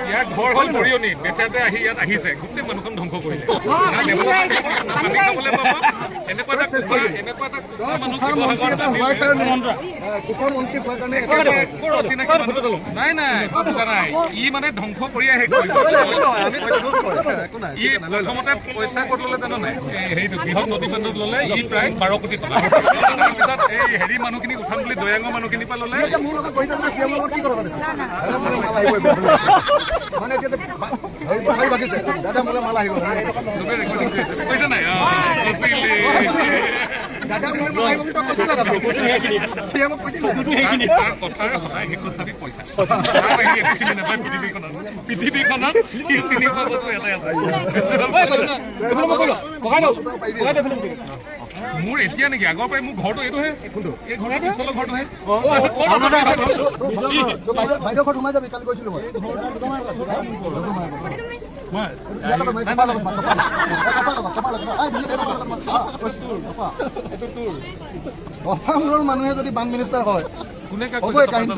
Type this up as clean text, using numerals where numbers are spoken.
ইয়াৰ ঘৰ হ'ল মৰিয়নি বেচাতে আহি ইয়াত আহিছে গোটেই মানুহখন ধ্বংস কৰিলে এনেকুৱা এটা নাই নাই নাই ই মানে ধ্বংস কৰি আহে ই প্ৰথমতে পইচা ক'ত ল'লে জানো নাই হেৰিটো বৃহৎ নদী বান্ধত ল'লে ই প্ৰায় 12 কোটি টকা তাৰপিছত এই হেৰি মানুহখিনি উঠাম বুলি দয়াঙৰ মানুহখিনিৰ পৰা ল'লে কৈছে নাই পৃথিৱীখনত চিনি পোৱা বস্তু এটাই আছে মোৰ এতিয়া নেকি আগৰ পৰাই মোৰ ঘৰটো এইটোহে এই ঘৰটো পিছফালৰ ঘৰটোহে মানুহে যদি বান মিনিষ্টাৰ হয় কোনে কাহিনী